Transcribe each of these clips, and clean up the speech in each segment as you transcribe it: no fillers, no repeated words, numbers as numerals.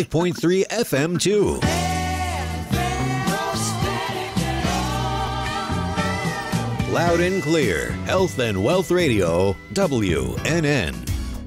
5.3 FM too. Loud and clear. Health and Wealth Radio, WNN.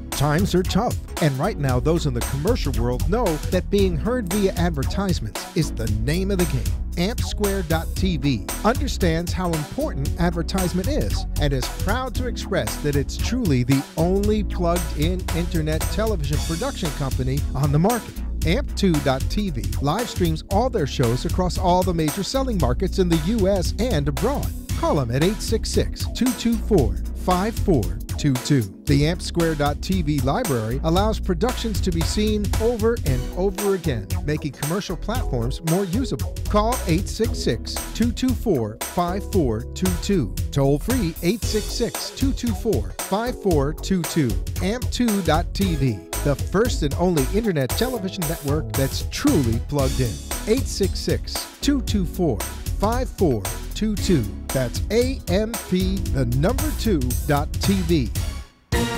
Times are tough, and right now those in the commercial world know that being heard via advertisements is the name of the game. AmpSquare.tv understands how important advertisement is and is proud to express that it's truly the only plugged-in internet television production company on the market. Amp2.tv live streams all their shows across all the major selling markets in the U.S. and abroad. Call them at 866-224-5422. The AmpSquare.tv library allows productions to be seen over and over again, making commercial platforms more usable. Call 866-224-5422. Toll free 866-224-5422. Amp2.tv, the first and only internet television network that's truly plugged in. 866-224-5422. That's AMP2.TV.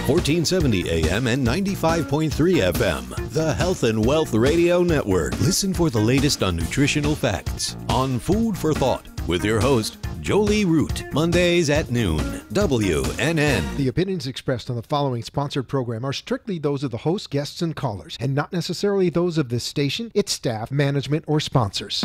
1470 AM and 95.3 FM. The Health and Wealth Radio Network. Listen for the latest on nutritional facts on Food for Thought with your host, Jolie Root. Mondays at noon. WNN. The opinions expressed on the following sponsored program are strictly those of the host, guests, and callers, and not necessarily those of this station, its staff, management, or sponsors.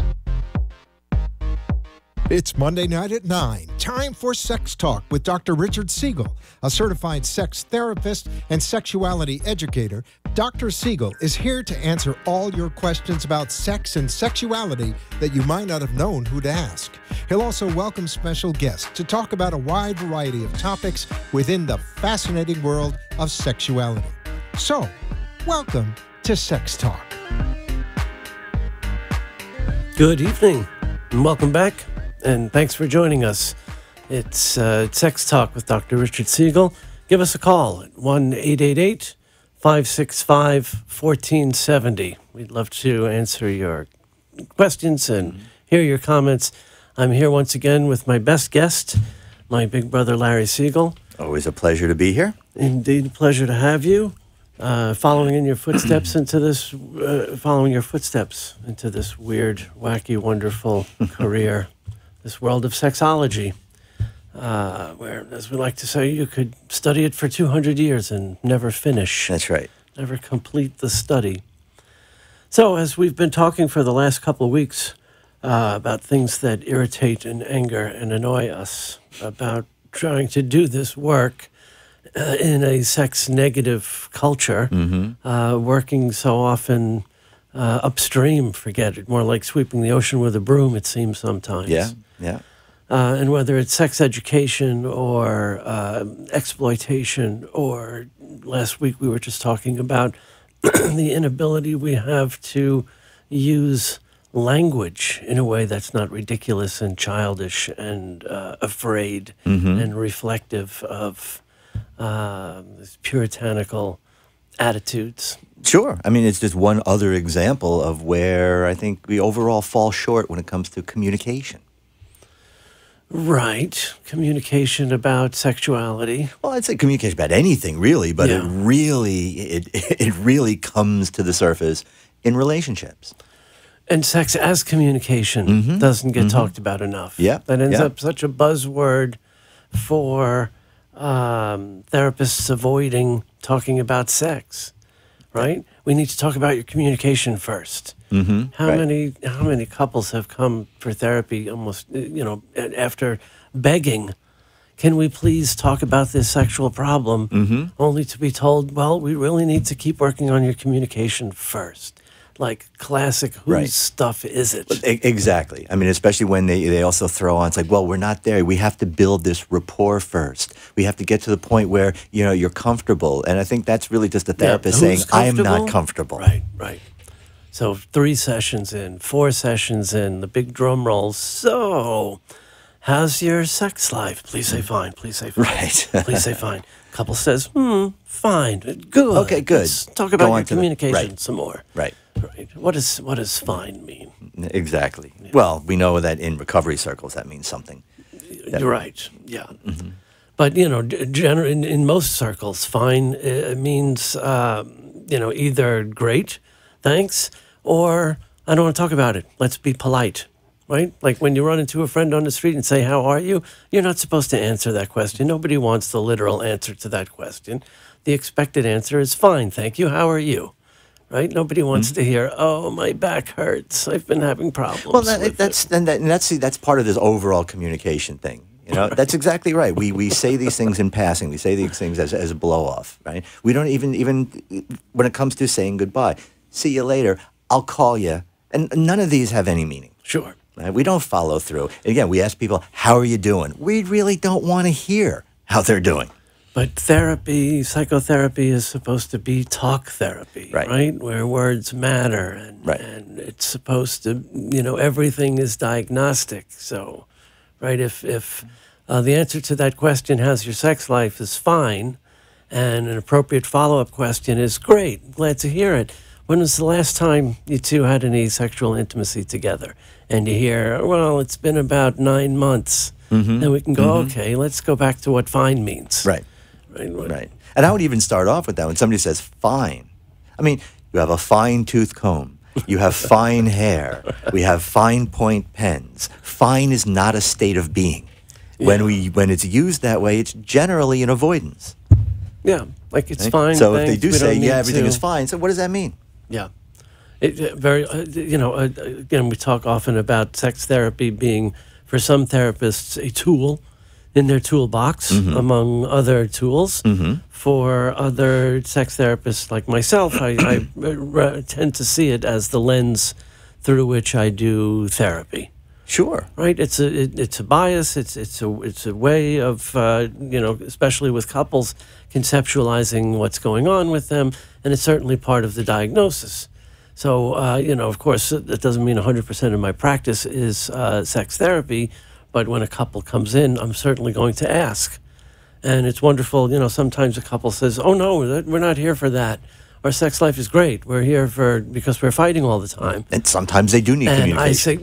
It's Monday night at 9. Time for Sex Talk with Dr. Richard Siegel, a certified sex therapist and sexuality educator. Dr. Siegel is here to answer all your questions about sex and sexuality that you might not have known who to ask. He'll also welcome special guests to talk about a wide variety of topics within the fascinating world of sexuality. So, welcome to Sex Talk. Good evening, and welcome back. And thanks for joining us. It's Sex Talk with Dr. Richard Siegel. Give us a call at 1-888-565-1470. We'd love to answer your questions and hear your comments. I'm here once again with my best guest, my big brother, Larry Siegel. Always a pleasure to be here. Indeed, a pleasure to have you. Following your footsteps into this weird, wacky, wonderful career. This world of sexology, where, as we like to say, you could study it for 200 years and never finish. That's right. Never complete the study. So, as we've been talking for the last couple of weeks about things that irritate and anger and annoy us, about trying to do this work in a sex-negative culture, working so often upstream, forget it, more like sweeping the ocean with a broom, it seems sometimes. Yeah, yeah. And whether it's sex education or exploitation, or last week we were just talking about the inability we have to use language in a way that's not ridiculous and childish and afraid and reflective of these puritanical attitudes. Sure. I mean, it's just one other example of where I think we overall fall short when it comes to communication. Right. Communication about sexuality. Well, I'd say communication about anything, really, but it really comes to the surface in relationships. And sex as communication doesn't get talked about enough. Yeah. That ends up such a buzzword for therapists avoiding talking about sex, right? We need to talk about your communication first. How many couples have come for therapy almost, after begging, can we please talk about this sexual problem, only to be told, well, we really need to keep working on your communication first. Like classic, whose stuff is it? Exactly. I mean, especially when they also throw on, it's like, well, we're not there. We have to build this rapport first. We have to get to the point where, you're comfortable. And I think that's really just the therapist saying, I am not comfortable. Right, right. So 3 sessions in, 4 sessions in, the big drum rolls. So, how's your sex life? Please say fine. Please say fine. Right. Please say fine. Couple says, fine. Good. Okay, good. Let's talk about your communication some more. Right. Right. What does fine mean? Exactly. Yeah. Well, we know that in recovery circles that means something. Right. Yeah. But in most circles, fine means either great, thanks, or I don't want to talk about it. Let's be polite, right? Like when you run into a friend on the street and say, how are you? You're not supposed to answer that question. Nobody wants the literal answer to that question. The expected answer is fine, thank you, how are you? Right? Nobody wants to hear, oh, my back hurts. I've been having problems. Well, that's part of this overall communication thing. You know, that's exactly right. We say these things in passing. We say these things as a blow off, right? We don't even when it comes to saying goodbye. See you later. I'll call you. And none of these have any meaning. Sure. Right? We don't follow through. And again, we ask people, how are you doing? We really don't want to hear how they're doing. But therapy, psychotherapy is supposed to be talk therapy, right? Where words matter. And it's supposed to, everything is diagnostic. So, right, if the answer to that question, how's your sex life, is fine, and an appropriate follow-up question is great, glad to hear it. When was the last time you two had any sexual intimacy together? And you hear, well, it's been about 9 months. Then we can go, okay, let's go back to what fine means. Right. And I would even start off with that when somebody says fine. I mean, you have a fine tooth comb. You have fine hair. We have fine point pens. Fine is not a state of being. Yeah. When it's used that way, it's generally an avoidance. Yeah, like it's fine. So thanks, if they do say, everything is fine, so what does that mean? Yeah. Again, we talk often about sex therapy being, for some therapists, a tool in their toolbox, among other tools. For other sex therapists like myself, I tend to see it as the lens through which I do therapy. Sure. Right. It's a bias. It's a way of especially with couples, conceptualizing what's going on with them, and it's certainly part of the diagnosis. So of course, that doesn't mean 100% of my practice is sex therapy. But when a couple comes in, I'm certainly going to ask. And it's wonderful, sometimes a couple says, oh, no, we're not here for that. Our sex life is great. We're here because we're fighting all the time. And sometimes they do need communication. And I say,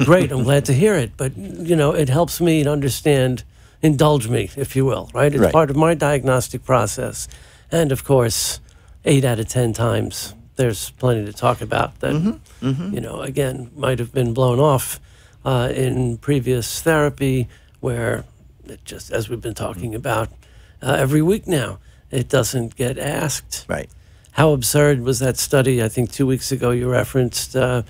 great, I'm glad to hear it. But, it helps me to understand, indulge me, if you will, right? It's part of my diagnostic process. And, of course, 8 out of 10 times, there's plenty to talk about that, again, might have been blown off in previous therapy, where it just, as we've been talking about every week now, it doesn't get asked. Right. How absurd was that study? I think 2 weeks ago you referenced that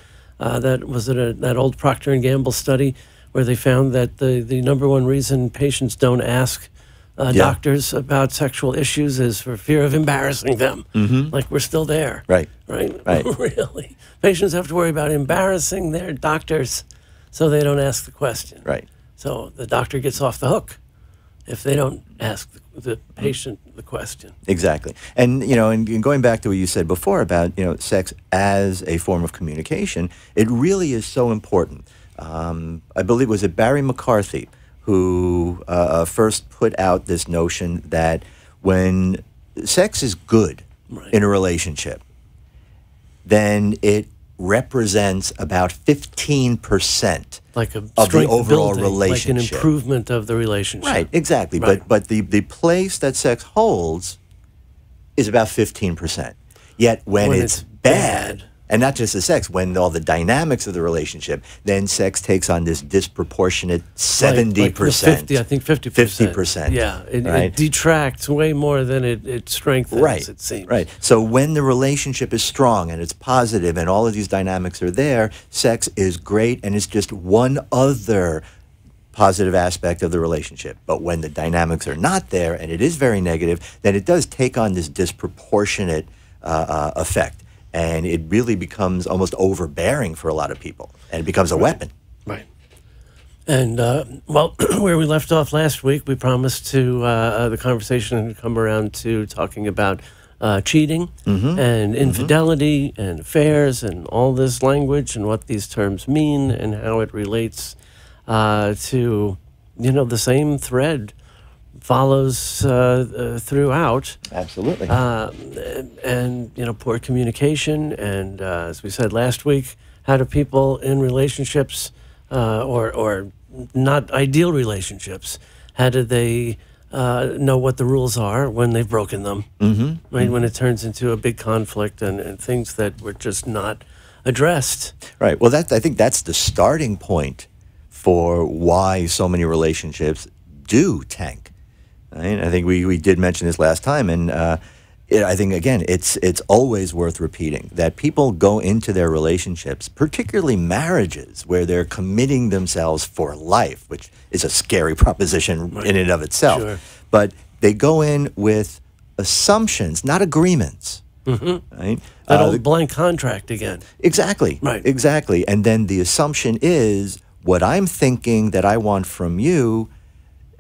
old Procter & Gamble study where they found that the number one reason patients don't ask doctors about sexual issues is for fear of embarrassing them. Like we're still there. Right. Really. Patients have to worry about embarrassing their doctors, so they don't ask the question. Right. So the doctor gets off the hook if they don't ask the patient the question. Exactly. And, and going back to what you said before about, sex as a form of communication, it really is so important. I believe, was it Barry McCarthy who first put out this notion that when sex is good in a relationship, then it represents about 15% of the overall relationship. Like an improvement of the relationship. Right, exactly. Right. But the place that sex holds is about 15%. Yet when it's bad, and not just the sex, when all the dynamics of the relationship, then sex takes on this disproportionate 70%. I think 50%. 50%. Yeah, it detracts way more than it strengthens, it seems. Right. So when the relationship is strong and it's positive and all of these dynamics are there, sex is great and it's just one other positive aspect of the relationship. But when the dynamics are not there and it is very negative, then it does take on this disproportionate effect. And it really becomes almost overbearing for a lot of people. And it becomes a weapon. Right. And, where we left off last week, we promised to the conversation would come around to talking about cheating and infidelity and affairs and all this language and what these terms mean and how it relates to, the same thread follows throughout. Absolutely. And, poor communication. And as we said last week, how do people in relationships or not ideal relationships, how do they know what the rules are when they've broken them, right? When it turns into a big conflict and things that were just not addressed. Right. Well, I think that's the starting point for why so many relationships do tank. Right? I think we did mention this last time, and I think, again, it's always worth repeating that people go into their relationships, particularly marriages, where they're committing themselves for life, which is a scary proposition in and of itself. Sure. But they go in with assumptions, not agreements. Right? That old blank contract again. Exactly. Right. Exactly. And then the assumption is what I'm thinking that I want from you.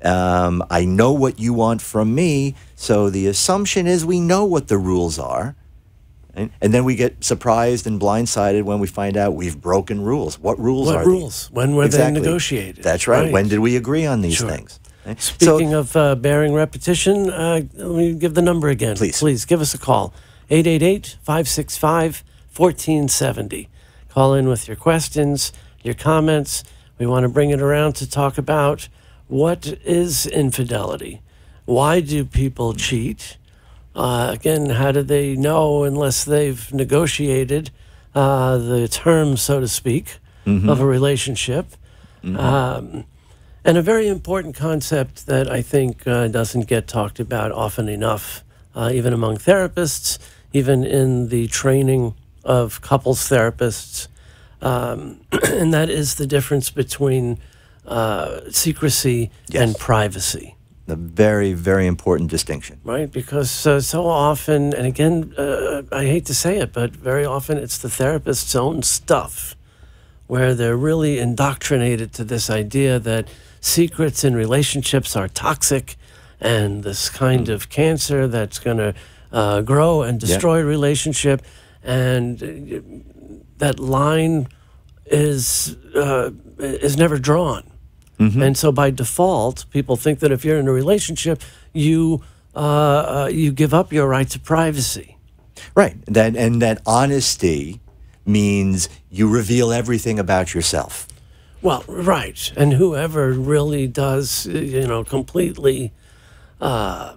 I know what you want from me. So the assumption is we know what the rules are. And then we get surprised and blindsided when we find out we've broken rules. What rules are What rules? When were they negotiated? That's right. When did we agree on these Sure. things? Right? Speaking of bearing repetition, let me give the number again. Please give us a call. 888-565-1470. Call in with your questions, your comments. We want to bring it around to talk about what is infidelity. Why do people cheat? Again, how do they know unless they've negotiated the terms, so to speak, of a relationship? And a very important concept that I think doesn't get talked about often enough, even among therapists, even in the training of couples therapists, and that is the difference between secrecy and privacy. A very, very important distinction. Right, because so often, and again, I hate to say it, but very often it's the therapist's own stuff where they're really indoctrinated to this idea that secrets in relationships are toxic and this kind of cancer that's going to grow and destroy a relationship. And that line is never drawn. And so by default, people think that if you're in a relationship, you give up your right to privacy. Right. That honesty means you reveal everything about yourself. Well, right. And whoever really does, completely the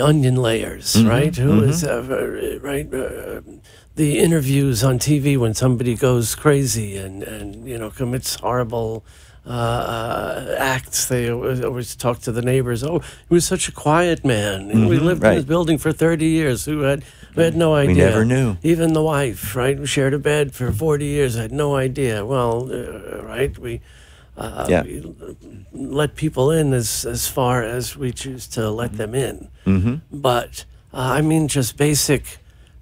onion layers, right? Who is, right? The interviews on TV when somebody goes crazy and commits horrible acts. They always talk to the neighbors. Oh, he was such a quiet man. We lived in his building for 30 years. Who had no idea. We never knew. Even the wife, right? We shared a bed for 40 years. I had no idea. Well, right? We let people in as far as we choose to let them in. But I mean, just basic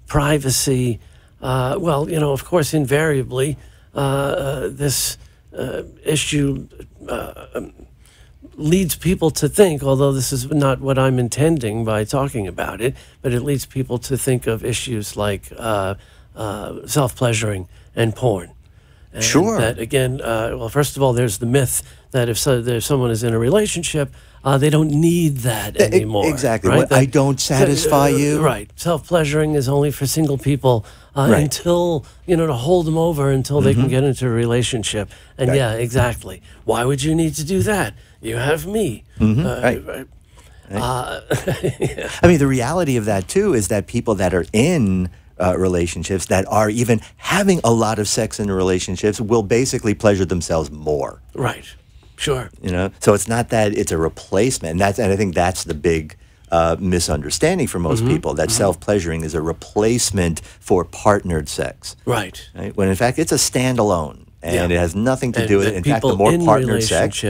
privacy. Of course, invariably, this issue leads people to think, although this is not what I'm intending by talking about it, but it leads people to think of issues like self-pleasuring and porn. And sure. That, again, first of all, there's the myth that if someone is in a relationship, they don't need that anymore. Exactly. Right? I don't satisfy you. Right. Self-pleasuring is only for single people until, to hold them over until they can get into a relationship. And yeah, exactly. Why would you need to do that? You have me. Right. I mean, the reality of that, too, is that people that are in relationships that are even having a lot of sex in relationships will basically pleasure themselves more. Right. Sure. So it's not that it's a replacement. And I think that's the big misunderstanding for most people, that self-pleasuring is a replacement for partnered sex. Right. When in fact it's a standalone. And it has nothing to do with it. In fact, the more partnered sex,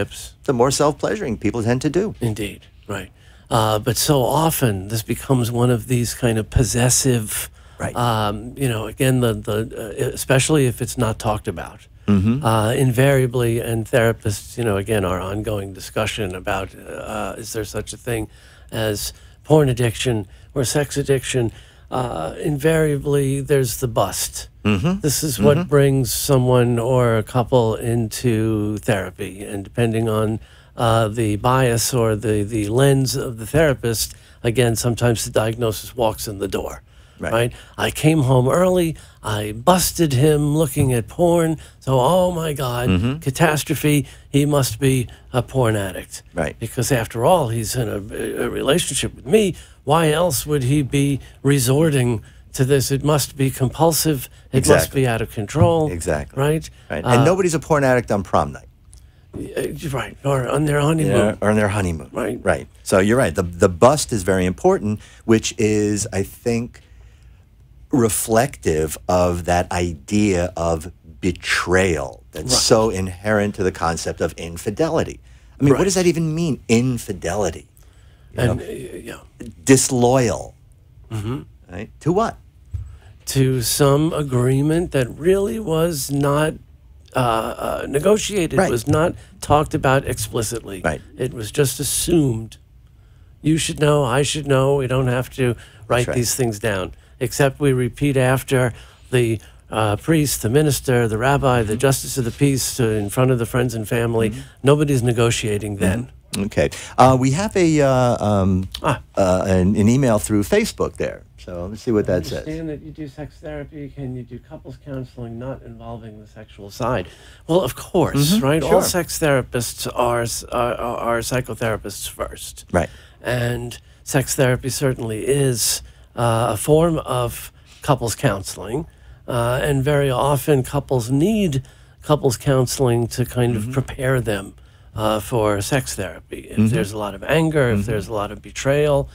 the more self-pleasuring people tend to do. Indeed. Right. But so often this becomes one of these kind of possessive, again, especially if it's not talked about. Invariably, and therapists, again, our ongoing discussion about is there such a thing as porn addiction or sex addiction, invariably there's the bust. This is what brings someone or a couple into therapy, and depending on the bias or the lens of the therapist, again, sometimes the diagnosis walks in the door. right? I came home early. I busted him looking at porn. So, oh my God, catastrophe. He must be a porn addict. Right. Because after all, he's in a relationship with me. Why else would he be resorting to this? It must be compulsive. It must be out of control. Exactly. Right? And nobody's a porn addict on prom night. Right. Or on their honeymoon. Yeah, or on their honeymoon. Right. Right. So you're right. The bust is very important, which is, I think, reflective of that idea of betrayal that's so inherent to the concept of infidelity. I mean, what does that even mean, infidelity? Disloyal. Right? To what? To some agreement that really was not negotiated, was not talked about explicitly. Right. It was just assumed. You should know, I should know. We don't have to write these things down, except we repeat after the priest, the minister, the rabbi, the justice of the peace in front of the friends and family. Nobody's negotiating then. Okay. We have an email through Facebook there. So let's see what that says. Understand that you do sex therapy. Can you do couples counseling not involving the sexual side? Well, of course, right? Sure. All sex therapists are psychotherapists first. Right. And sex therapy certainly is a form of couples counseling. And very often couples need couples counseling to kind of prepare them for sex therapy. If there's a lot of anger, if there's a lot of betrayal,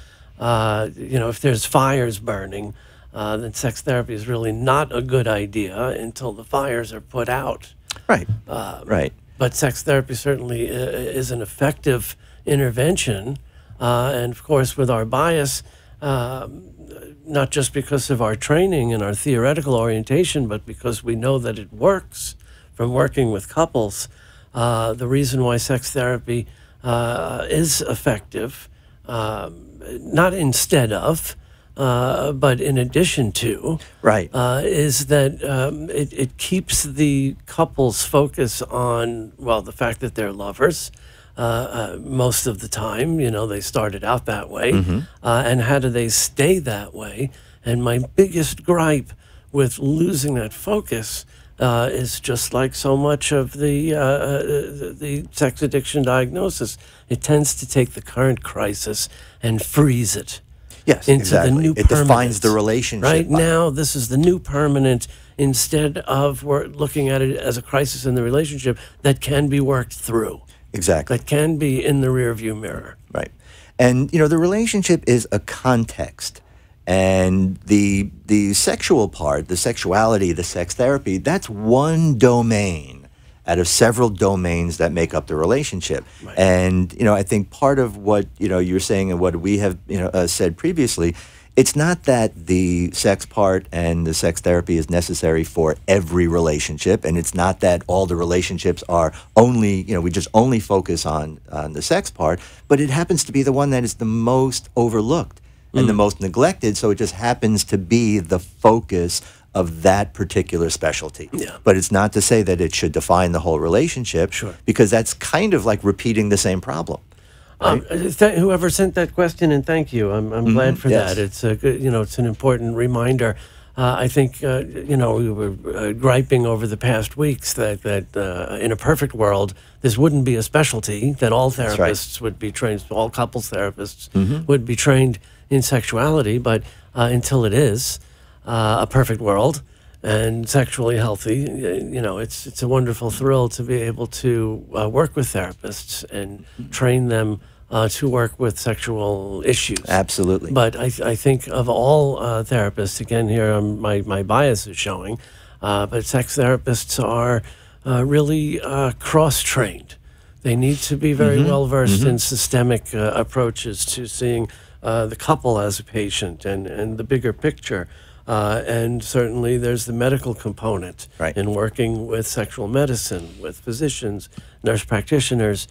if there's fires burning, then sex therapy is really not a good idea until the fires are put out. Right. Right. But sex therapy certainly is an effective intervention. And of course, with our bias, not just because of our training and our theoretical orientation, but because we know that it works from working with couples, the reason why sex therapy is effective, not instead of, but in addition to, is that it keeps the couple's focus on, well, the fact that they're lovers. Most of the time, they started out that way. And how do they stay that way? And my biggest gripe with losing that focus is just like so much of the sex addiction diagnosis. It tends to take the current crisis and freeze it into the new permanent. It defines the relationship. Right now, this is the new permanent, instead of we're looking at it as a crisis in the relationship that can be worked through. Exactly. That can be in the rearview mirror. Right. And, the relationship is a context. And the sexual part, the sexuality, the sex therapy, that's one domain out of several domains that make up the relationship. Right. And, I think part of what, you're saying and what we have, said previously, it's not that the sex part and the sex therapy is necessary for every relationship, and it's not that all the relationships are only, we just only focus on the sex part, but it happens to be the one that is the most overlooked and the most neglected, so it just happens to be the focus of that particular specialty. Yeah. But it's not to say that it should define the whole relationship, because that's kind of like repeating the same problem. Right? Whoever sent that question, and thank you. I'm glad for that. It's a good, it's an important reminder. I think we were griping over the past weeks that in a perfect world this wouldn't be a specialty, that all therapists would be trained, all couples therapists would be trained in sexuality, but until it is a perfect world and sexually healthy, it's a wonderful thrill to be able to work with therapists and train them to work with sexual issues. Absolutely. But I think of all therapists, again, here my bias is showing, but sex therapists are really cross-trained. They need to be very well-versed in systemic approaches to seeing the couple as a patient and the bigger picture. And certainly there's the medical component in working with sexual medicine, with physicians, nurse practitioners,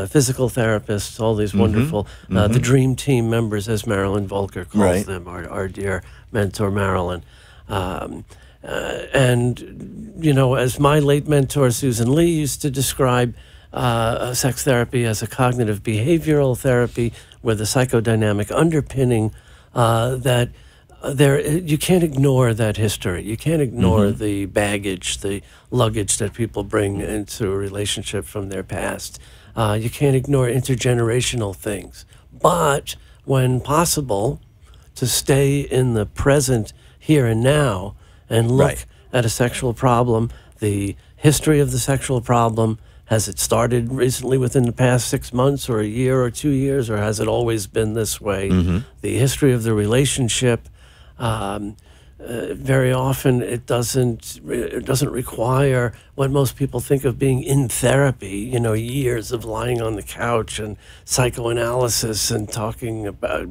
physical therapists, all these wonderful, the dream team members, as Marilyn Volker calls them, our dear mentor Marilyn. And, as my late mentor Susan Lee used to describe sex therapy as a cognitive behavioral therapy with a psychodynamic underpinning that you can't ignore that history. You can't ignore the baggage, the luggage that people bring into a relationship from their past. You can't ignore intergenerational things. But when possible, to stay in the present here and now and look at a sexual problem, the history of the sexual problem. Has it started recently within the past 6 months or a year or 2 years, or has it always been this way? The history of the relationship, very often it doesn't require what most people think of being in therapy, years of lying on the couch and psychoanalysis and talking about,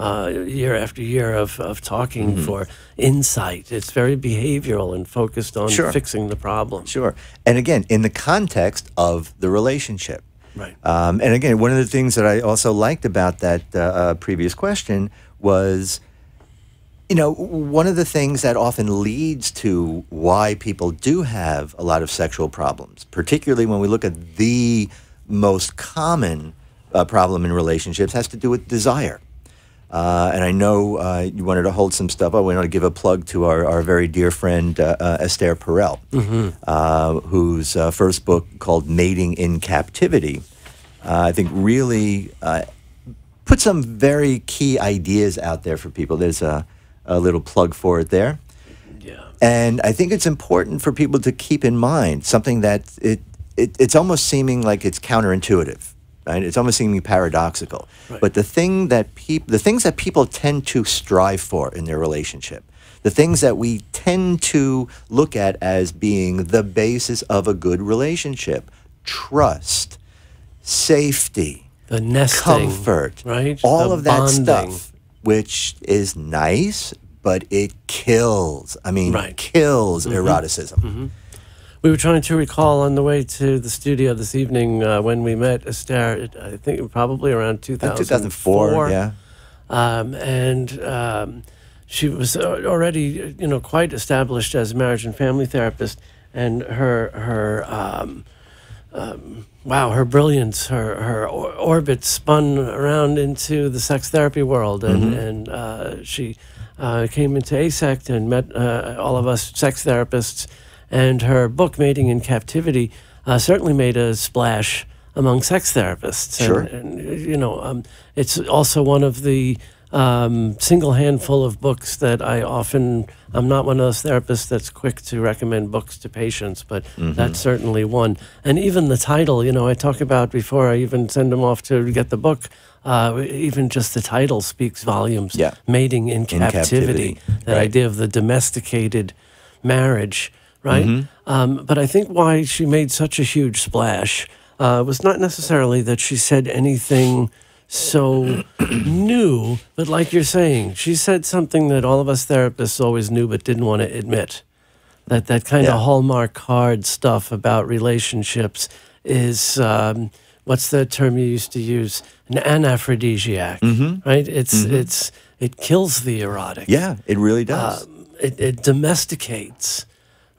year after year of talking for insight. It's very behavioral and focused on fixing the problem. Sure. And again, in the context of the relationship. Right. And again, one of the things that I also liked about that previous question was, one of the things that often leads to why people do have a lot of sexual problems, particularly when we look at the most common problem in relationships, has to do with desire. And I know you wanted to hold some stuff. I want to give a plug to our very dear friend Esther Perel, whose first book called Mating in Captivity, I think really put some very key ideas out there for people. There's a little plug for it there. Yeah. And I think it's important for people to keep in mind something that it's almost seeming like it's counterintuitive. Right? It's almost seeming paradoxical. Right. But the things that people tend to strive for in their relationship, the things that we tend to look at as being the basis of a good relationship, trust, safety, the nesting, comfort, right? all the of that bonding. stuff, which is nice, but it kills. I mean, kills eroticism. We were trying to recall on the way to the studio this evening when we met Esther, I think probably around 2004. Yeah. And she was already, quite established as a marriage and family therapist. And her brilliance, her orbit spun around into the sex therapy world. And she came into ASECT and met all of us sex therapists. And her book, Mating in Captivity, certainly made a splash among sex therapists. Sure. And it's also one of the single handful of books that I'm not one of those therapists that's quick to recommend books to patients, but that's certainly one. And even the title, I talk about before I even send them off to get the book, even just the title speaks volumes. Yeah. Mating in Captivity. That idea of the domesticated marriage. Right? But I think why she made such a huge splash was not necessarily that she said anything so new, but like you're saying, she said something that all of us therapists always knew but didn't want to admit. That kind of Hallmark card stuff about relationships is, what's the term you used to use? An anaphrodisiac, right? It kills the erotic. Yeah, it really does. It domesticates.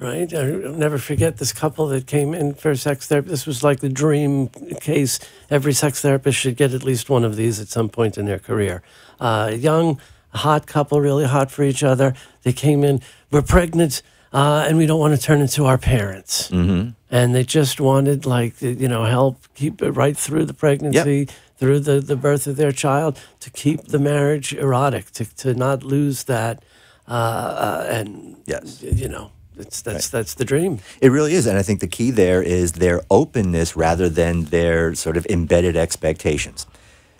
Right? I'll never forget this couple that came in for sex therapy. This was like the dream case. Every sex therapist should get at least one of these at some point in their career. Young, hot couple, really hot for each other. They came in, we're pregnant, and we don't want to turn into our parents. And they just wanted, help keep it right through the pregnancy, through the birth of their child, to keep the marriage erotic, to not lose that. That's the dream. It really is. And I think the key there is their openness rather than their sort of embedded expectations.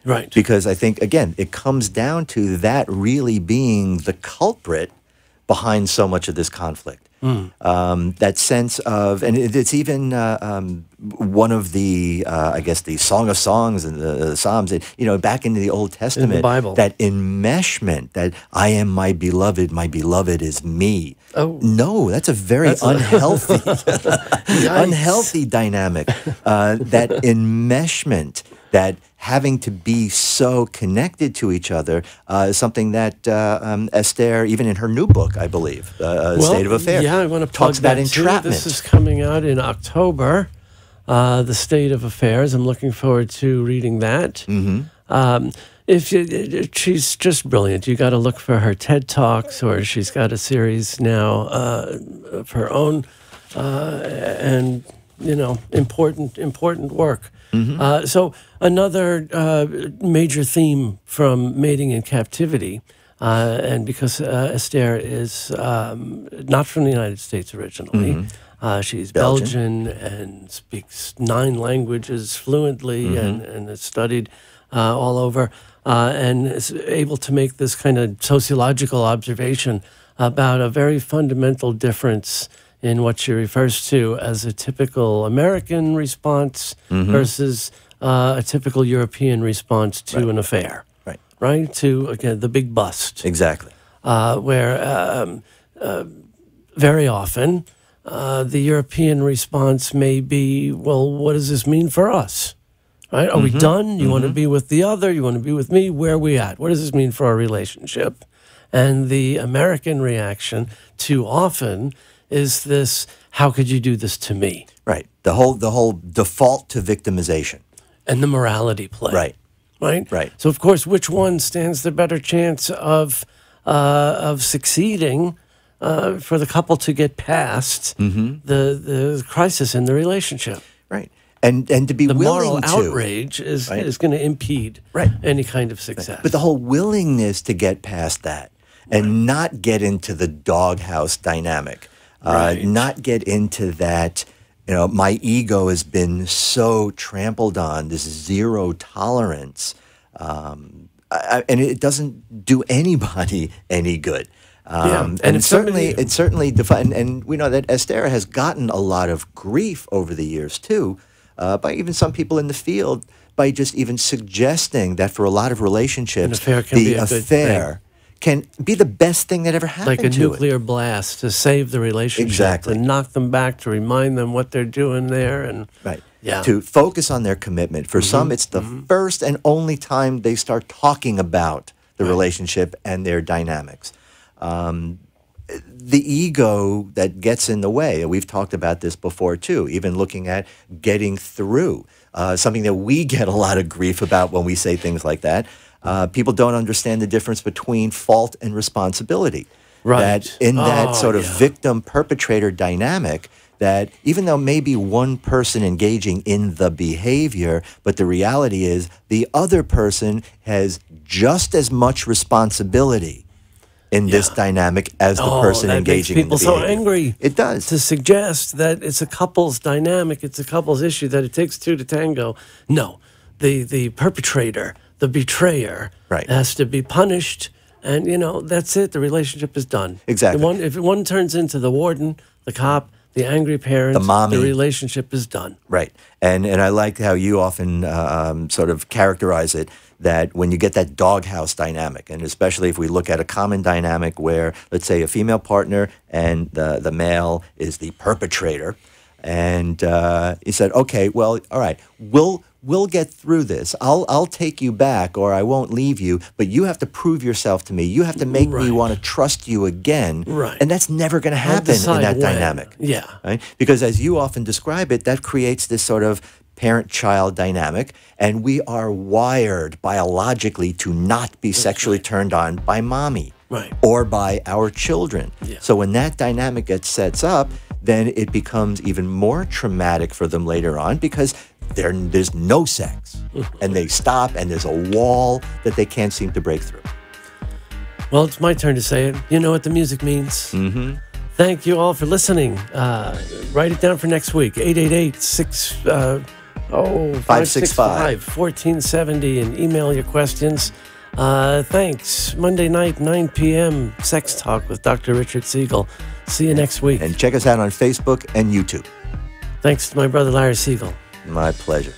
Right. Because I think, again, it comes down to that really being the culprit behind so much of this conflict. That sense of, and it's even one of the, the Song of Songs and the Psalms, back into the Old Testament, in the Bible. That enmeshment, that I am my beloved is me. Oh. No, that's a very unhealthy, unhealthy dynamic. That enmeshment, that having to be so connected to each other is something that Esther, even in her new book, I believe, State of Affairs, I want to plug talks about that entrapment. Too. This is coming out in October, The State of Affairs. I'm looking forward to reading that. She's just brilliant. You got to look for her TED Talks, or she's got a series now of her own, and important work. So another major theme from Mating in Captivity, and because Esther is not from the United States originally, she's Belgian and speaks 9 languages fluently, and has studied all over, and is able to make this kind of sociological observation about a very fundamental difference in what she refers to as a typical American response versus a typical European response to an affair. Right? To, again, the big bust. Exactly. Where very often the European response may be, well, what does this mean for us? Right? Are we done? You want to be with the other? You want to be with me? Where are we at? What does this mean for our relationship? And the American reaction too often is this, how could you do this to me? Right. The whole default to victimization. And the morality play. Right. Right. So, of course, which one stands the better chance of succeeding for the couple to get past the crisis in the relationship? Right. And to be the willing moral outrage is going to impede any kind of success. But the whole willingness to get past that and not get into the doghouse dynamic, not get into that. My ego has been so trampled on, this zero tolerance, and it doesn't do anybody any good. And it certainly defined, and we know that Esther has gotten a lot of grief over the years too, by even some people in the field, by just even suggesting that for a lot of relationships, the affair can be the best thing that ever happened to it. Like a nuclear blast to save the relationship, to knock them back, to remind them what they're doing there. And to focus on their commitment. For some, it's the first and only time they start talking about the relationship and their dynamics. The ego that gets in the way, we've talked about this before too, even looking at getting through, something that we get a lot of grief about when we say things like that. People don't understand the difference between fault and responsibility. That in that sort of victim-perpetrator dynamic, that even though maybe one person engaging in the behavior, but the reality is the other person has just as much responsibility in this dynamic as the person engaging in the behavior. People so angry. It does. To suggest that it's a couple's dynamic, it's a couple's issue, that it takes two to tango. No, the perpetrator, the betrayer, has to be punished, and that's it. The relationship is done. Exactly. If one turns into the warden, the cop, the angry parent, the mommy, the relationship is done. Right. And I like how you often sort of characterize it, that when you get that doghouse dynamic, and especially if we look at a common dynamic where, let's say, a female partner and the male is the perpetrator, and he said, okay, well, all right, we'll get through this. I'll take you back, or I won't leave you, but you have to prove yourself to me. You have to make me want to trust you again. Right. And that's never going to happen in that dynamic. Yeah. Right? Because as you often describe it, that creates this sort of parent-child dynamic, and we are wired biologically to not be sexually turned on by mommy or by our children. Yeah. So when that dynamic sets up, then it becomes even more traumatic for them later on, because there's no sex, and they stop, and there's a wall that they can't seem to break through. Well, it's my turn to say it. You know what the music means. Thank you all for listening. Write it down for next week. 888-565-1470, and email your questions. Thanks. Monday night, 9 p.m., Sex Talk with Dr. Richard Siegel. See you next week. And check us out on Facebook and YouTube. Thanks to my brother Larry Siegel. My pleasure.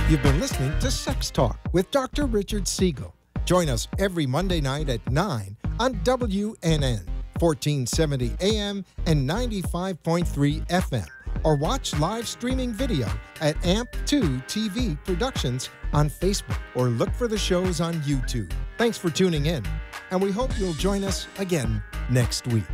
You've been listening to Sex Talk with Dr. Richard Siegel. Join us every Monday night at 9 on WNN, 1470 AM and 95.3 FM. Or watch live streaming video at AMP2 TV Productions on Facebook, or look for the shows on YouTube. Thanks for tuning in, and we hope you'll join us again next week.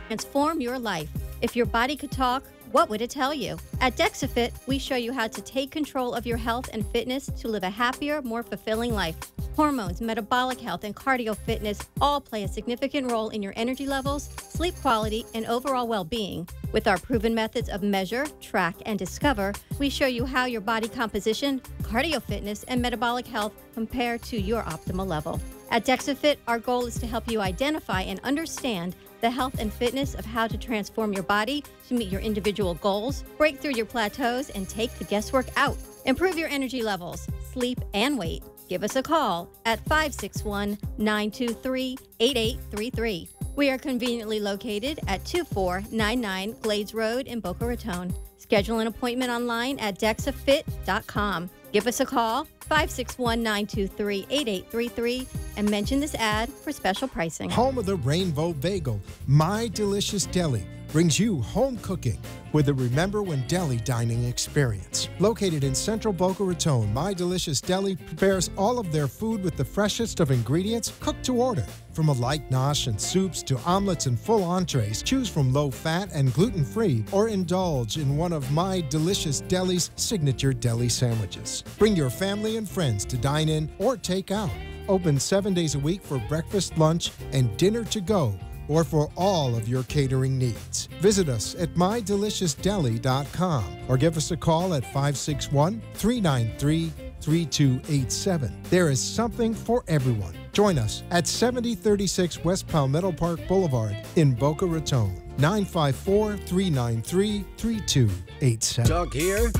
Transform your life. If your body could talk, what would it tell you? At DexaFit, we show you how to take control of your health and fitness to live a happier, more fulfilling life. Hormones, metabolic health, and cardio fitness all play a significant role in your energy levels, sleep quality, and overall well-being. With our proven methods of measure, track, and discover, we show you how your body composition, cardio fitness, and metabolic health compare to your optimal level. At DexaFit, our goal is to help you identify and understand the health and fitness of how to transform your body to meet your individual goals, break through your plateaus, and take the guesswork out. Improve your energy levels, sleep, and weight. Give us a call at 561-923-8833. We are conveniently located at 2499 Glades Road in Boca Raton. Schedule an appointment online at DexaFit.com. Give us a call, 561-923-8833, and mention this ad for special pricing. Home of the Rainbow Bagel, My Delicious Deli brings you home cooking with a Remember When Deli dining experience. Located in central Boca Raton, My Delicious Deli prepares all of their food with the freshest of ingredients cooked to order. From a light nosh and soups to omelets and full entrees, choose from low-fat and gluten-free or indulge in one of My Delicious Deli's signature deli sandwiches. Bring your family and friends to dine in or take out. Open 7 days a week for breakfast, lunch, and dinner to go, or for all of your catering needs. Visit us at mydeliciousdeli.com or give us a call at 561-393-3287. There is something for everyone. Join us at 7036 West Palmetto Park Boulevard in Boca Raton. 954-393-3287. Talk here.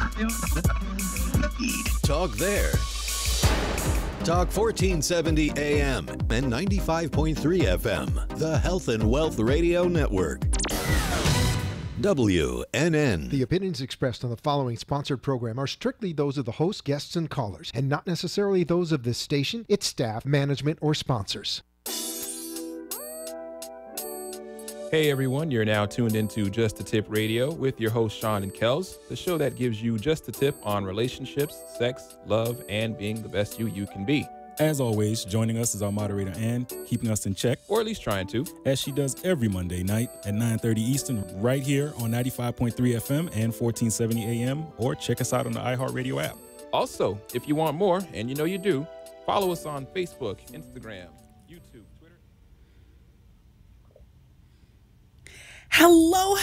Talk there. Talk 1470 AM and 95.3 FM. The Health and Wealth Radio Network. WNN. The opinions expressed on the following sponsored program are strictly those of the host, guests, and callers, and not necessarily those of this station, its staff, management, or sponsors. Hey everyone, you're now tuned into Just a Tip Radio with your hosts Sean and Kels, the show that gives you just a tip on relationships, sex, love, and being the best you can be. As always, joining us is our moderator Ann, keeping us in check, Or at least trying to. as she does every Monday night at 9:30 Eastern, right here on 95.3 FM and 1470 AM, or check us out on the iHeartRadio app. Also, if you want more, and you know you do, follow us on Facebook, Instagram, YouTube, Twitter. Hello,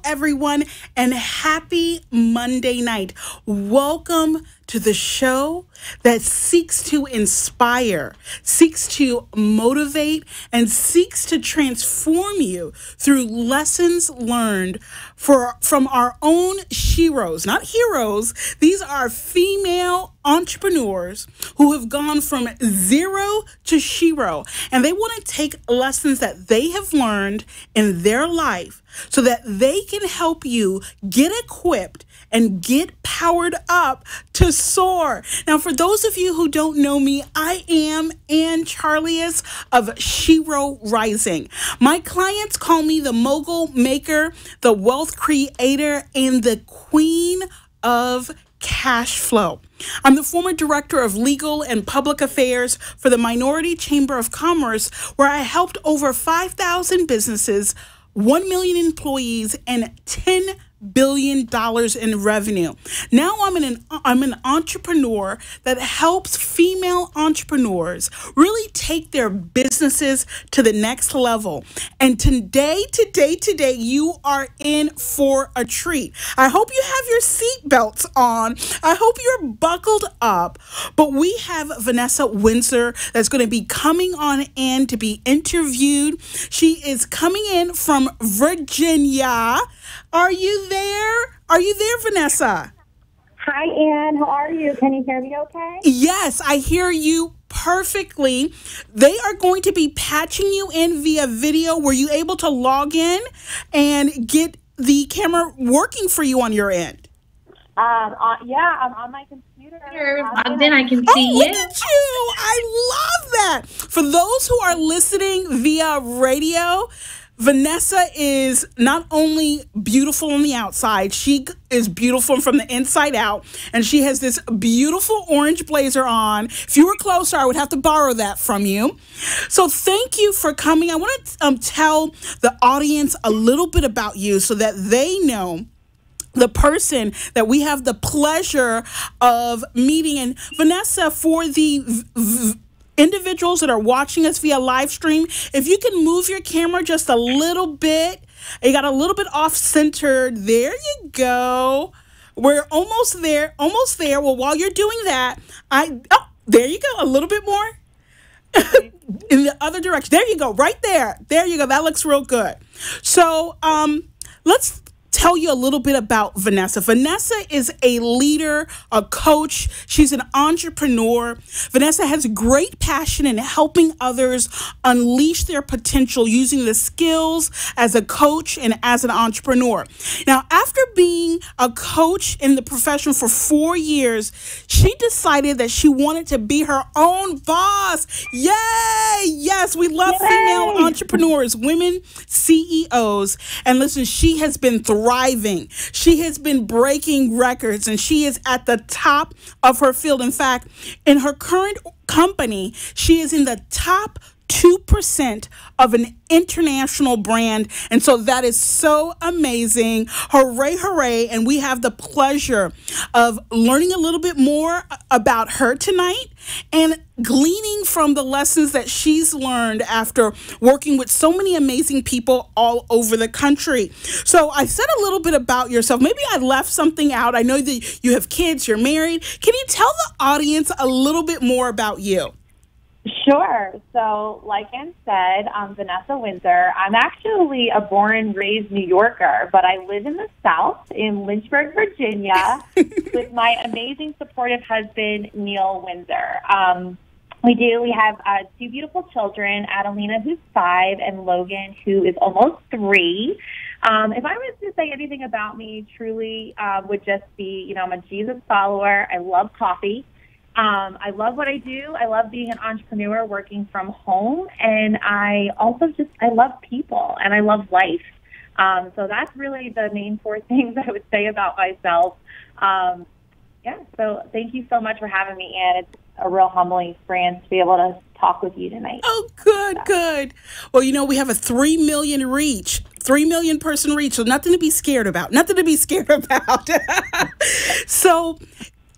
everyone, and happy Monday night. Welcome to the show that seeks to inspire, seeks to motivate, and seeks to transform you through lessons learned from our own Sheros, not heroes. These are female entrepreneurs who have gone from zero to Shero, and they want to take lessons that they have learned in their life so that they can help you get equipped and get powered up to soar. Now, for those of you who don't know me, I am Ann Charlius of Shero Rising. My clients call me the mogul maker, the wealth creator, and the queen of cash flow. I'm the former director of legal and public affairs for the Minority Chamber of Commerce, where I helped over 5,000 businesses, 1 million employees, and $10 billion in revenue. Now I'm an entrepreneur that helps female entrepreneurs really take their businesses to the next level. And today, you are in for a treat. I hope you have your seatbelts on. I hope you're buckled up. But we have Vanessa Windsor that's going to be coming on in to be interviewed. She is coming in from Virginia. Are you there? Are you there, Vanessa? Hi, Ann. How are you? Can you hear me okay? Yes, I hear you perfectly. They are going to be patching you in via video. Were you able to log in and get the camera working for you on your end? Yeah, I'm on my computer. Logged in, I can see you. Look at you. I love that. For those who are listening via radio, Vanessa is not only beautiful on the outside, she is beautiful from the inside out, and she has this beautiful orange blazer on. If you were closer, I would have to borrow that from you. So thank you for coming. I want to tell the audience a little bit about you so that they know the person that we have the pleasure of meeting. And Vanessa, for the individuals that are watching us via live stream, if you can move your camera just a little bit, you got a little bit off centered. There you go. We're almost there, almost there. Well, while you're doing that, there you go, a little bit more in the other direction. There you go, right there. There you go. That looks real good. So, let's tell you a little bit about Vanessa. Vanessa is a leader, a coach. She's an entrepreneur. Vanessa has great passion in helping others unleash their potential using the skills as a coach and as an entrepreneur. Now, after being a coach in the profession for 4 years, she decided that she wanted to be her own boss. Yay! Yes, we love female entrepreneurs, women CEOs. And listen, she has been thriving. She has been breaking records, and she is at the top of her field. In fact, in her current company, she is in the top 2% of an international brand. And so that is so amazing. Hooray, hooray. And we have the pleasure of learning a little bit more about her tonight and gleaning from the lessons that she's learned after working with so many amazing people all over the country. So I said a little bit about yourself. Maybe I left something out. I know that you have kids, you're married. Can you tell the audience a little bit more about you? Sure. So, like Ann said, I'm Vanessa Windsor. I'm actually a born and raised New Yorker, but I live in the South, in Lynchburg, Virginia, with my amazing, supportive husband, Neil Windsor. We have 2 beautiful children, Adelina, who's 5, and Logan, who is almost 3. If I was to say anything about me, truly would just be, I'm a Jesus follower. I love coffee. I love what I do. I love being an entrepreneur working from home. And I also I love people and I love life. So that's really the main 4 things I would say about myself. So thank you so much for having me, Ann. It's a real humbling experience to be able to talk with you tonight. Oh, good. Well, we have a 3 million reach. 3 million person reach. So nothing to be scared about. So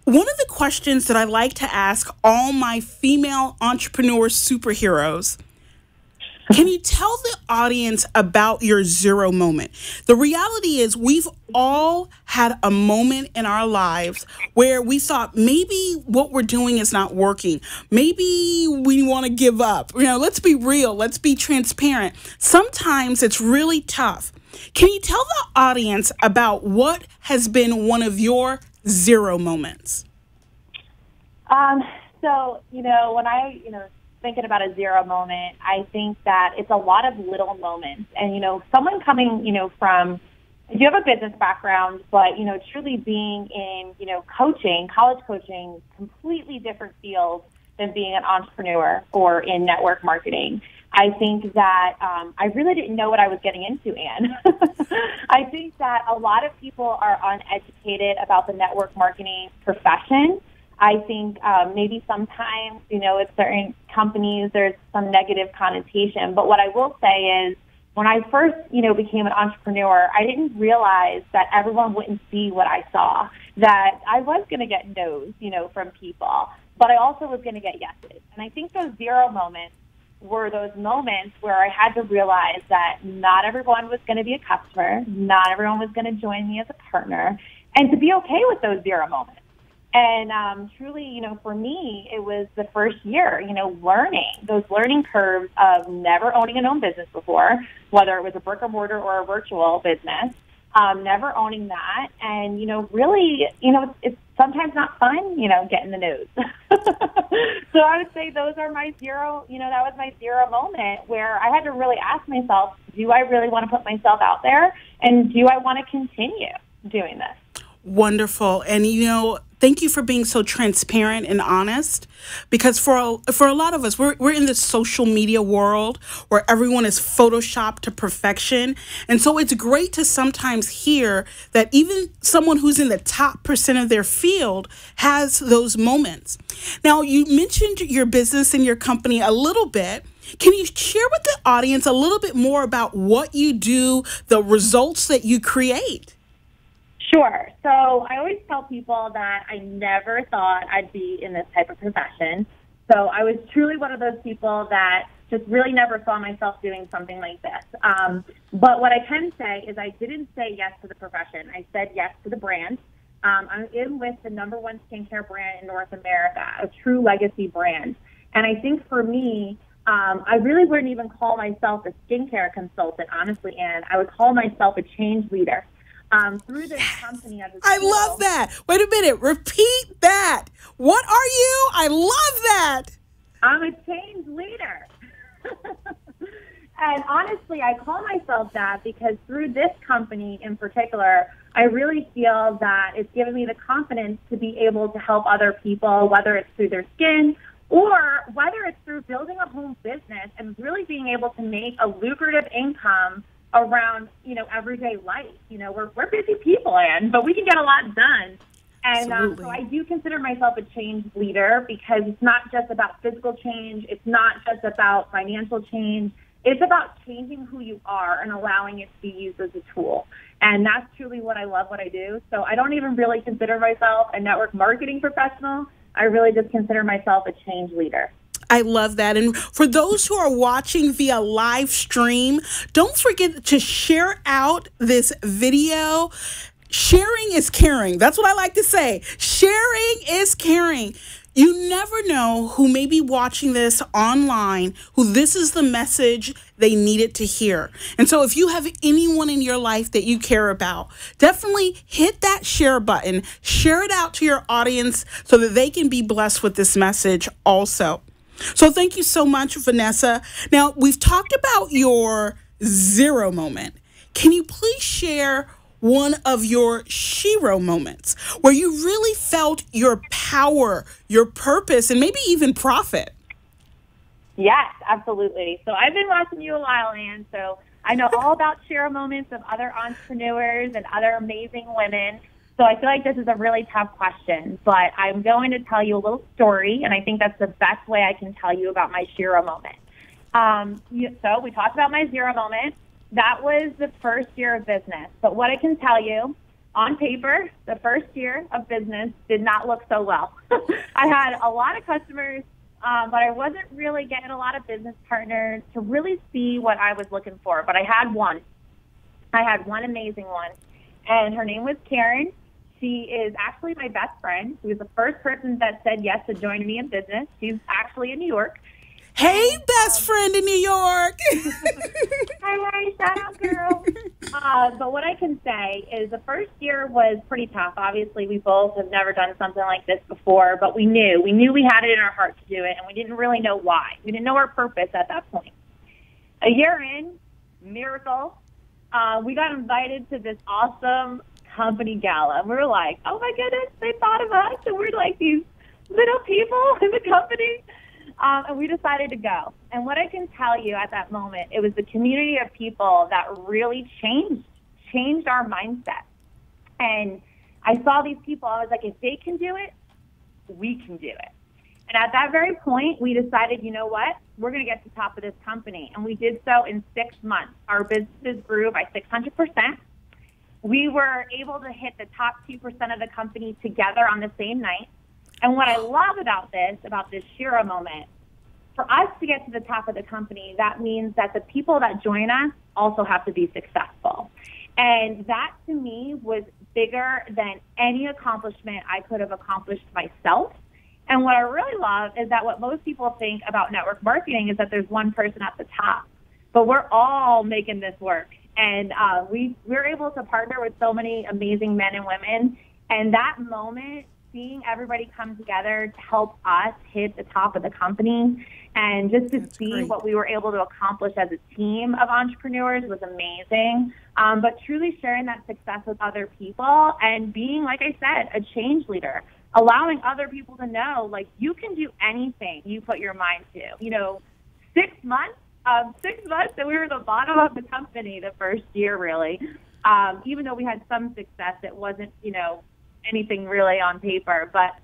one of the questions that I like to ask all my female entrepreneur superheroes, can you tell the audience about your zero moment? The reality is we've all had a moment in our lives where we thought maybe what we're doing is not working. Maybe we want to give up. Let's be real. Let's be transparent. Sometimes it's really tough. Can you tell the audience about what has been one of your zero moments? When I, thinking about a zero moment, I think that it's a lot of little moments. And, someone coming, from, I do have a business background, but, truly being in, coaching, college coaching, completely different field than being an entrepreneur or in network marketing. I think that I really didn't know what I was getting into, Ann. I think that a lot of people are uneducated about the network marketing profession. I think maybe sometimes, with certain companies, there's some negative connotation. But what I will say is when I first, became an entrepreneur, I didn't realize that everyone wouldn't see what I saw, that I was going to get no's, from people, but I also was going to get yeses. And I think those zero moments were those moments where I had to realize that not everyone was going to be a customer, not everyone was going to join me as a partner, and to be okay with those zero moments. And truly, for me, it was the first year, learning, those learning curves of never owning an own business before, whether it was a brick and mortar or a virtual business, never owning that. And, really, it's sometimes not fun, getting the news. So I would say those are my zero, that was my zero moment where I had to really ask myself, do I really want to put myself out there? And do I want to continue doing this? Wonderful. And, thank you for being so transparent and honest, because for a lot of us, we're in this social media world where everyone is photoshopped to perfection. And so it's great to sometimes hear that even someone who's in the top percent of their field has those moments. Now, you mentioned your business and your company a little bit. Can you share with the audience a little bit more about what you do, the results that you create? Sure. So I always tell people that I never thought I'd be in this type of profession. So I was truly one of those people that just really never saw myself doing something like this. But what I can say is I didn't say yes to the profession. I said yes to the brand. I'm in with the #1 skincare brand in North America, a true legacy brand. And I think for me, I really wouldn't even call myself a skincare consultant, honestly, Anne. I would call myself a change leader. Through this company, I love that. Wait a minute. Repeat that. What are you? I love that. I'm a change leader. And honestly, I call myself that because through this company in particular, I really feel that it's given me the confidence to be able to help other people, whether it's through their skin or whether it's through building a home business and really being able to make a lucrative income around, everyday life. We're busy people, Anne, but we can get a lot done. And so I do consider myself a change leader because it's not just about physical change. It's not just about financial change. It's about changing who you are and allowing it to be used as a tool. And that's truly what I love what I do. So I don't even really consider myself a network marketing professional. I really just consider myself a change leader. I love that. And for those who are watching via live stream, don't forget to share out this video. Sharing is caring. That's what I like to say. Sharing is caring. You never know who may be watching this online, who this is the message they needed to hear. And so if you have anyone in your life that you care about, definitely hit that share button. Share it out to your audience so that they can be blessed with this message also. So thank you so much, Vanessa. Now, we've talked about your zero moment. Can you please share one of your Shero moments where you really felt your power, your purpose, and maybe even profit? Yes, absolutely. So I've been watching you a while, Anne, so I know all about Shero moments of other entrepreneurs and other amazing women. So I feel like this is a really tough question, but I'm going to tell you a little story, and I think that's the best way I can tell you about my Shero moment. So we talked about my zero moment. That was the first year of business. But what I can tell you, on paper, the first year of business did not look so well. I had a lot of customers, but I wasn't really getting a lot of business partners to really see what I was looking for. But I had one. I had one amazing one, and her name was Karen. She is actually my best friend. She was the first person that said yes to join me in business. She's actually in New York. Hey, best friend in New York. Hi, shout out, girl. But what I can say is the first year was pretty tough. Obviously, we both have never done something like this before, but we knew we had it in our heart to do it, and we didn't really know why. We didn't know our purpose at that point. A year in, miracle, we got invited to this awesome company gala. We were like, oh my goodness, they thought of us, and we're like these little people in the company. And we decided to go. And what I can tell you at that moment, it was the community of people that really changed our mindset. And I saw these people. I was like, if they can do it, we can do it. And at that very point, we decided, you know what? We're going to get to the top of this company. And we did so in 6 months. Our businesses grew by 600%. We were able to hit the top 2% of the company together on the same night. And what I love about this Shero moment, for us to get to the top of the company, that means that the people that join us also have to be successful. And that, to me, was bigger than any accomplishment I could have accomplished myself. And what I really love is that what most people think about network marketing is that there's one person at the top. But we're all making this work. And we're able to partner with so many amazing men and women. And that moment, seeing everybody come together to help us hit the top of the company and just to see what we were able to accomplish as a team of entrepreneurs was amazing. But truly sharing that success with other people and being, like I said, a change leader. allowing other people to know, like, you can do anything you put your mind to. 6 months, and we were the bottom of the company the first year, really. Even though we had some success, it wasn't, anything really on paper. But,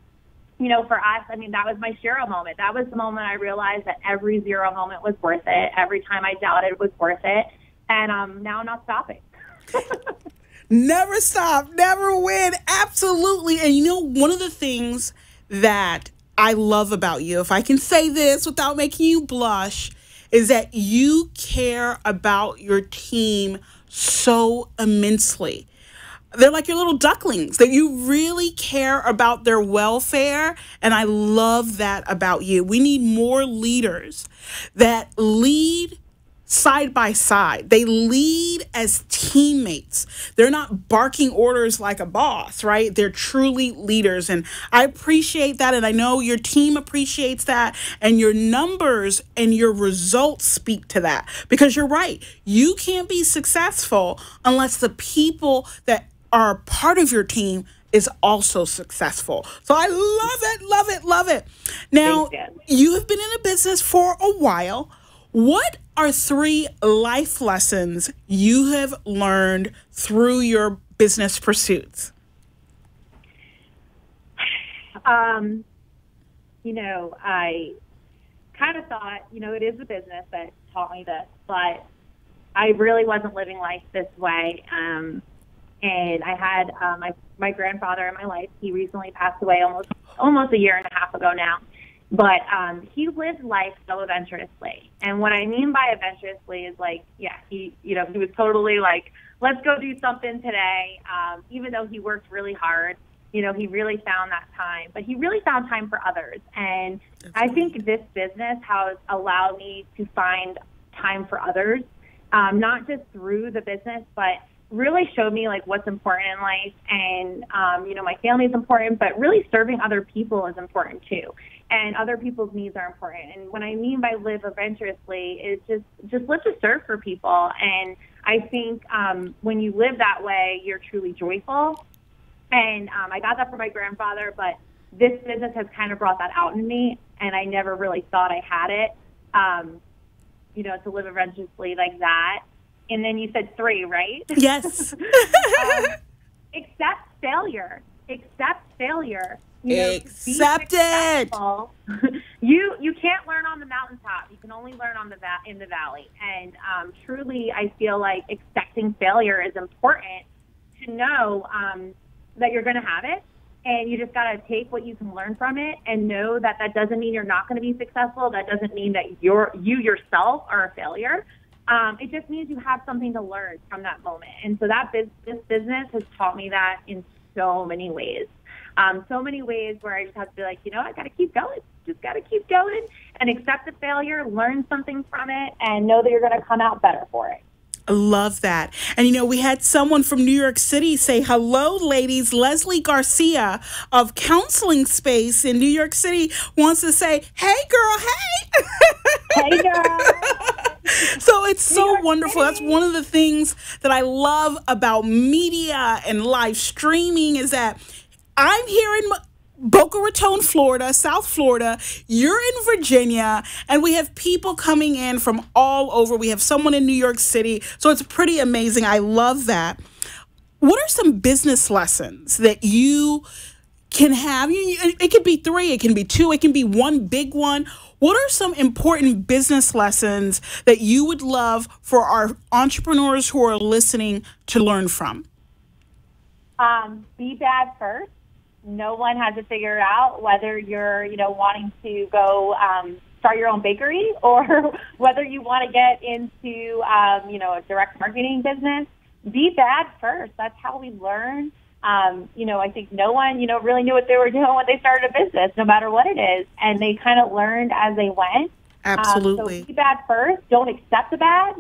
for us, I mean, that was my Shero moment. That was the moment I realized that every zero moment was worth it. Every time I doubted was worth it. And now I'm not stopping. Never stop, never win. Absolutely. And one of the things that I love about you, if I can say this without making you blush, is that you care about your team so immensely. They're like your little ducklings, that you really care about their welfare. And I love that about you. We need more leaders that lead side by side. They lead as teammates. They're not barking orders like a boss, right? They're truly leaders. And I appreciate that. And I know your team appreciates that. And your numbers and your results speak to that. Because you're right. You can't be successful unless the people that are part of your team is also successful. So I love it, love it, love it. Now, you have been in a business for a while. What are 3 life lessons you have learned through your business pursuits? I kind of thought, it is the business that taught me this, but I really wasn't living life this way. And I had my grandfather in my life. He recently passed away almost a year and a half ago now. But he lived life so adventurously. And what I mean by adventurously is he was totally like, let's go do something today. Even though he worked really hard, he really found that time. But he really found time for others. And I think this business has allowed me to find time for others, not just through the business, but really showed me what's important in life. And, my family is important, but really serving other people is important too. And other people's needs are important. And what I mean by live adventurously is just live to serve for people. And I think when you live that way, you're truly joyful. And I got that from my grandfather, but this business has kind of brought that out in me. And I never really thought I had it, to live adventurously like that. And then you said 3, right? Yes. Accept failure. Accept failure. Accept it. You can't learn on the mountaintop. You can only learn in the valley. And truly, I feel like accepting failure is important to know that you're going to have it. And you just got to take what you can learn from it and know that doesn't mean you're not going to be successful. That doesn't mean that you yourself are a failure. It just means you have something to learn from that moment. And so this business has taught me that in so many ways. So many ways where I just have to be like, I got to keep going. Just got to keep going and accept the failure, learn something from it, and know that you're going to come out better for it. I love that. And, we had someone from New York City say, hello, ladies. Leslie Garcia of Counseling Space in New York City wants to say, hey, girl, hey. Hey, girl. So it's so wonderful. That's one of the things that I love about media and live streaming is that I'm here in Boca Raton, Florida, South Florida. You're in Virginia, and we have people coming in from all over. We have someone in New York City, so it's pretty amazing. I love that. What are some business lessons that you can have? It could be 3, it can be 2, it can be one big one. What are some important business lessons that you would love for our entrepreneurs who are listening to learn from? Be bad first. No one has to figure out whether you're, wanting to go start your own bakery or whether you want to get into, a direct marketing business. Be bad first. That's how we learn. I think no one, really knew what they were doing when they started a business, no matter what it is. And they kind of learned as they went. Absolutely. So be bad first. Don't accept the bad.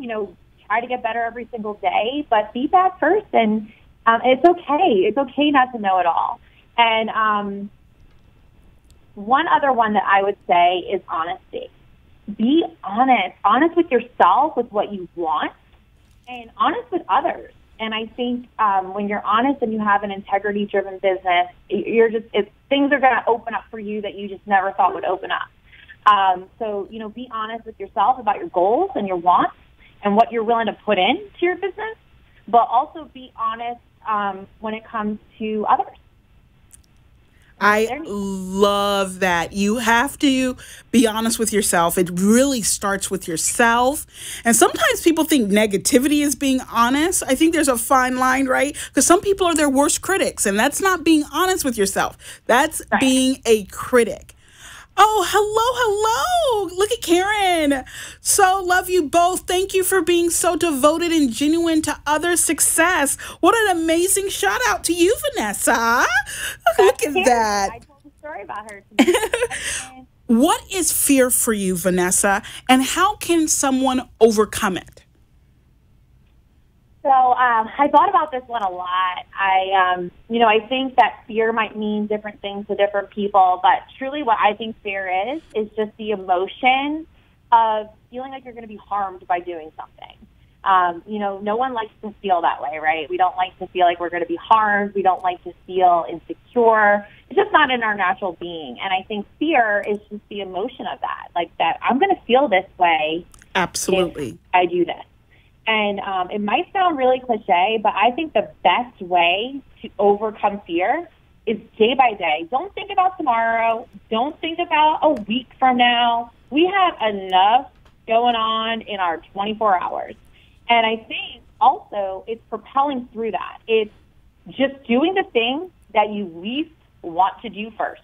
Try to get better every single day, but be bad first. And it's okay. It's okay not to know it all. And one other one that I would say is honesty. Be honest. Honest with yourself, with what you want, and honest with others. And I think when you're honest and you have an integrity-driven business, things are going to open up for you that you just never thought would open up. So, be honest with yourself about your goals and your wants and what you're willing to put into your business, but also be honest when it comes to others. I love that. You have to be honest with yourself. It really starts with yourself. And sometimes people think negativity is being honest. I think there's a fine line, right? Because some people are their worst critics, and that's not being honest with yourself. That's being a critic. Oh, hello. Look at Karen. So love you both. Thank you for being so devoted and genuine to other success. What an amazing shout out to you, Vanessa. Look at that. I told a story about her. What is fear for you, Vanessa, and how can someone overcome it? So I thought about this one a lot. I think that fear might mean different things to different people, but truly what I think fear is just the emotion of feeling like you're going to be harmed by doing something. No one likes to feel that way, right? We don't like to feel like we're going to be harmed. We don't like to feel insecure. It's just not in our natural being. And I think fear is just the emotion of that, like that I'm going to feel this way. Absolutely. If I do this. And it might sound really cliche, but I think the best way to overcome fear is day by day. Don't think about tomorrow. Don't think about a week from now. We have enough going on in our 24 hours. And I think also it's propelling through that. It's just doing the thing that you least want to do first.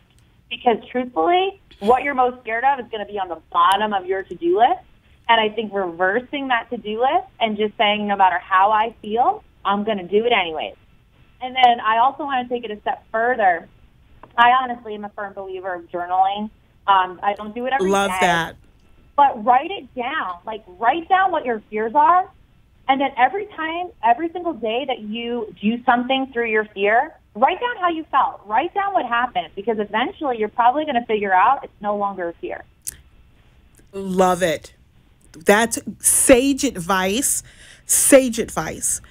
Because truthfully, what you're most scared of is going to be on the bottom of your to-do list. And I think reversing that to-do list and just saying, no matter how I feel, I'm going to do it anyways. And then I also want to take it a step further. I honestly am a firm believer of journaling. I don't do it every day. Love that. But write it down. Like, write down what your fears are. And then every single day that you do something through your fear, write down how you felt. Write down what happened. Because eventually you're probably going to figure out it's no longer a fear. Love it. That's sage advice. Sage advice.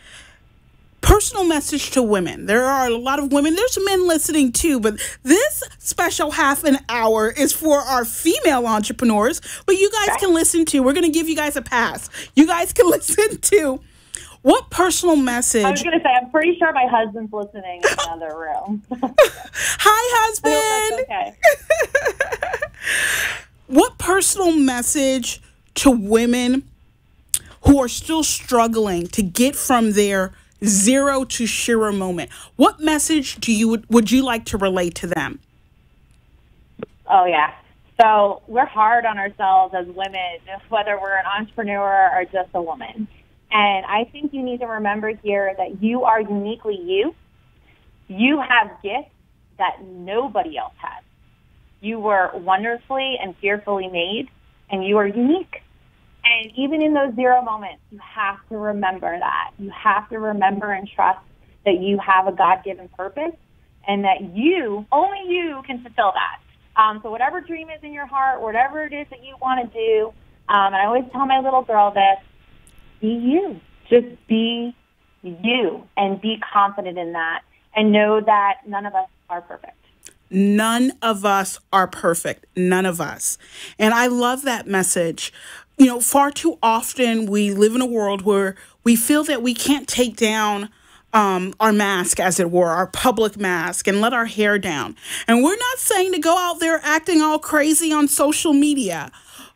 Personal message to women. There are a lot of women. There's men listening too, but this special half an hour is for our female entrepreneurs. But you guys can listen to. We're going to give you guys a pass. You guys can listen to. What personal message? I was going to say, I'm pretty sure my husband's listening in another room. Hi, husband. Okay. What personal message to women who are still struggling to get from their zero to Shero moment? What message would you like to relate to them? Oh, yeah. So we're hard on ourselves as women, whether we're an entrepreneur or just a woman. And I think you need to remember here that you are uniquely you. You have gifts that nobody else has. You were wonderfully and fearfully made, and you are unique. And even in those zero moments, you have to remember that. You have to remember and trust that you have a God-given purpose and that only you can fulfill that. So whatever dream is in your heart, whatever it is that you want to do, and I always tell my little girl this, be you. Just be you and be confident in that and know that none of us are perfect. None of us are perfect. None of us. And I love that message. Far too often we live in a world where we feel that we can't take down our mask, as it were, our public mask, and let our hair down. And we're not saying to go out there acting all crazy on social media,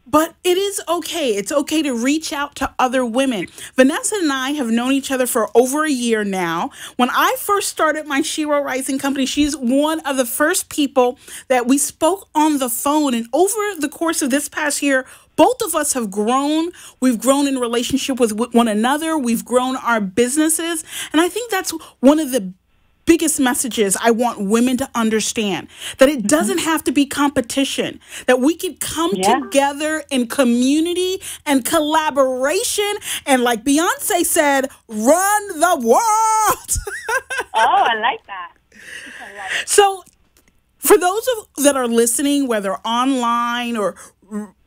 but it is okay. It's okay to reach out to other women. Vanessa and I have known each other for over a year now. When I first started my Shero Rising company, she's one of the first people that we spoke on the phone. And over the course of this past year, both of us have grown. We've grown in relationship with one another. We've grown our businesses. And I think that's one of the biggest messages I want women to understand, that it doesn't have to be competition, that we can come together in community and collaboration. And like Beyonce said, run the world. Oh, I like that. So for those that are listening, whether online or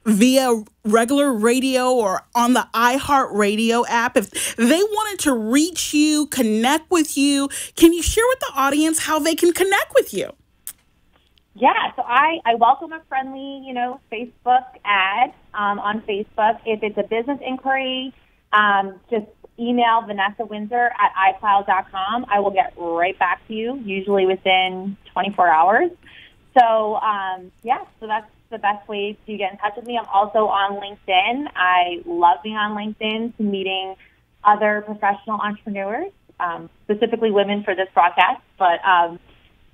via regular radio or on the iHeartRadio app, if they wanted to reach you, connect with you, can you share with the audience how they can connect with you? Yeah, so I welcome a friendly, Facebook ad on Facebook. If it's a business inquiry, just email Vanessa Windsor at iCloud.com. I will get right back to you, usually within 24 hours. So, so that's the best way to get in touch with me. I'm also on LinkedIn. I love being on LinkedIn, to meeting other professional entrepreneurs, specifically women for this broadcast. But,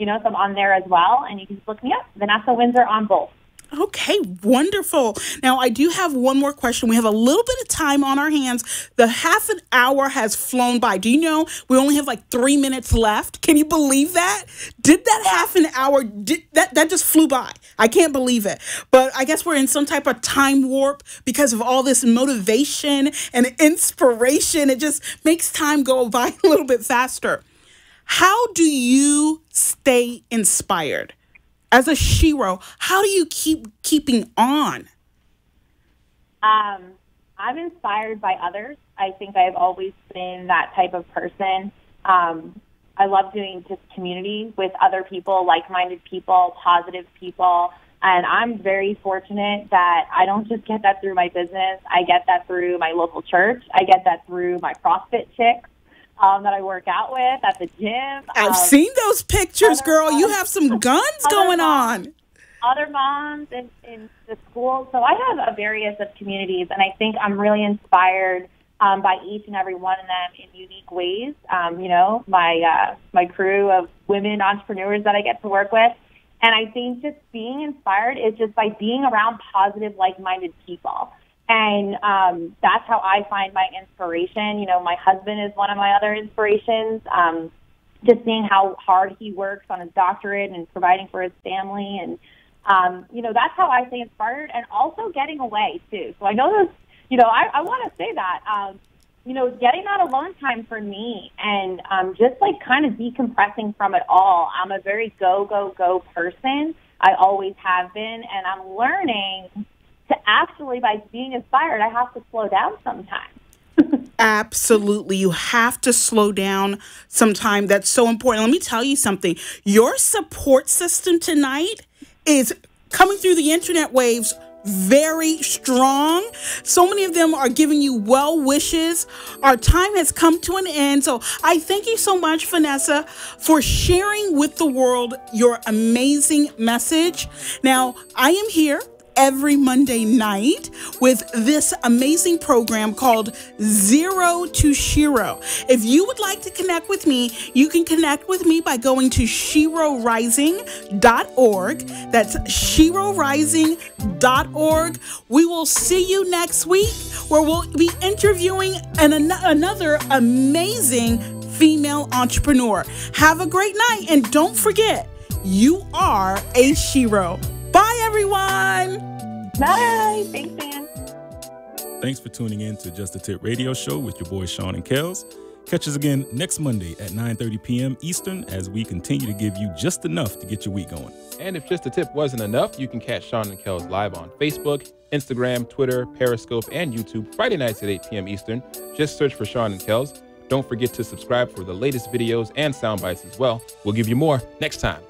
so I'm on there as well, and you can just look me up, Vanessa Windsor, on both. Okay, wonderful. Now, I do have one more question. We have a little bit of time on our hands. The half an hour has flown by. Do you know we only have like 3 minutes left? Can you believe that? Did that half an hour, that just flew by. I can't believe it. But I guess we're in some type of time warp because of all this motivation and inspiration. It just makes time go by a little bit faster. How do you stay inspired? As a Shero, how do you keeping on? I'm inspired by others. I think I've always been that type of person. I love doing just community with other people, like-minded people, positive people. And I'm very fortunate that I don't just get that through my business. I get that through my local church. I get that through my CrossFit chicks that I work out with at the gym. I've seen those pictures, girl. You have some guns going on. Other moms in the school. So I have a various of communities, and I think I'm really inspired by each and every one of them in unique ways. My crew of women entrepreneurs that I get to work with. And I think just being inspired is just by being around positive, like-minded people. And that's how I find my inspiration. My husband is one of my other inspirations. Just seeing how hard he works on his doctorate and providing for his family. And, that's how I stay inspired. And also getting away, too. So I know this, I want to say that, getting that alone time for me and just kind of decompressing from it all. I'm a very go person. I always have been. And I'm learning to actually, by being inspired, I have to slow down sometimes. Absolutely. You have to slow down sometime. That's so important. Let me tell you something. Your support system tonight is coming through the internet waves very strong. So many of them are giving you well wishes. Our time has come to an end. So I thank you so much, Vanessa, for sharing with the world your amazing message. Now, I am here every Monday night with this amazing program called Zero to Shero. If you would like to connect with me, you can connect with me by going to SheroRising.org. That's SheroRising.org. We will see you next week, where we'll be interviewing another amazing female entrepreneur. Have a great night, and don't forget, you are a Shero. Bye, everyone. Bye. Thanks, Dan. Thanks for tuning in to Just a Tip Radio Show with your boys Sean and Kels. Catch us again next Monday at 9:30 p.m. Eastern as we continue to give you just enough to get your week going. And if Just a Tip wasn't enough, you can catch Sean and Kels live on Facebook, Instagram, Twitter, Periscope, and YouTube Friday nights at 8 p.m. Eastern. Just search for Sean and Kels. Don't forget to subscribe for the latest videos and sound bites as well. We'll give you more next time.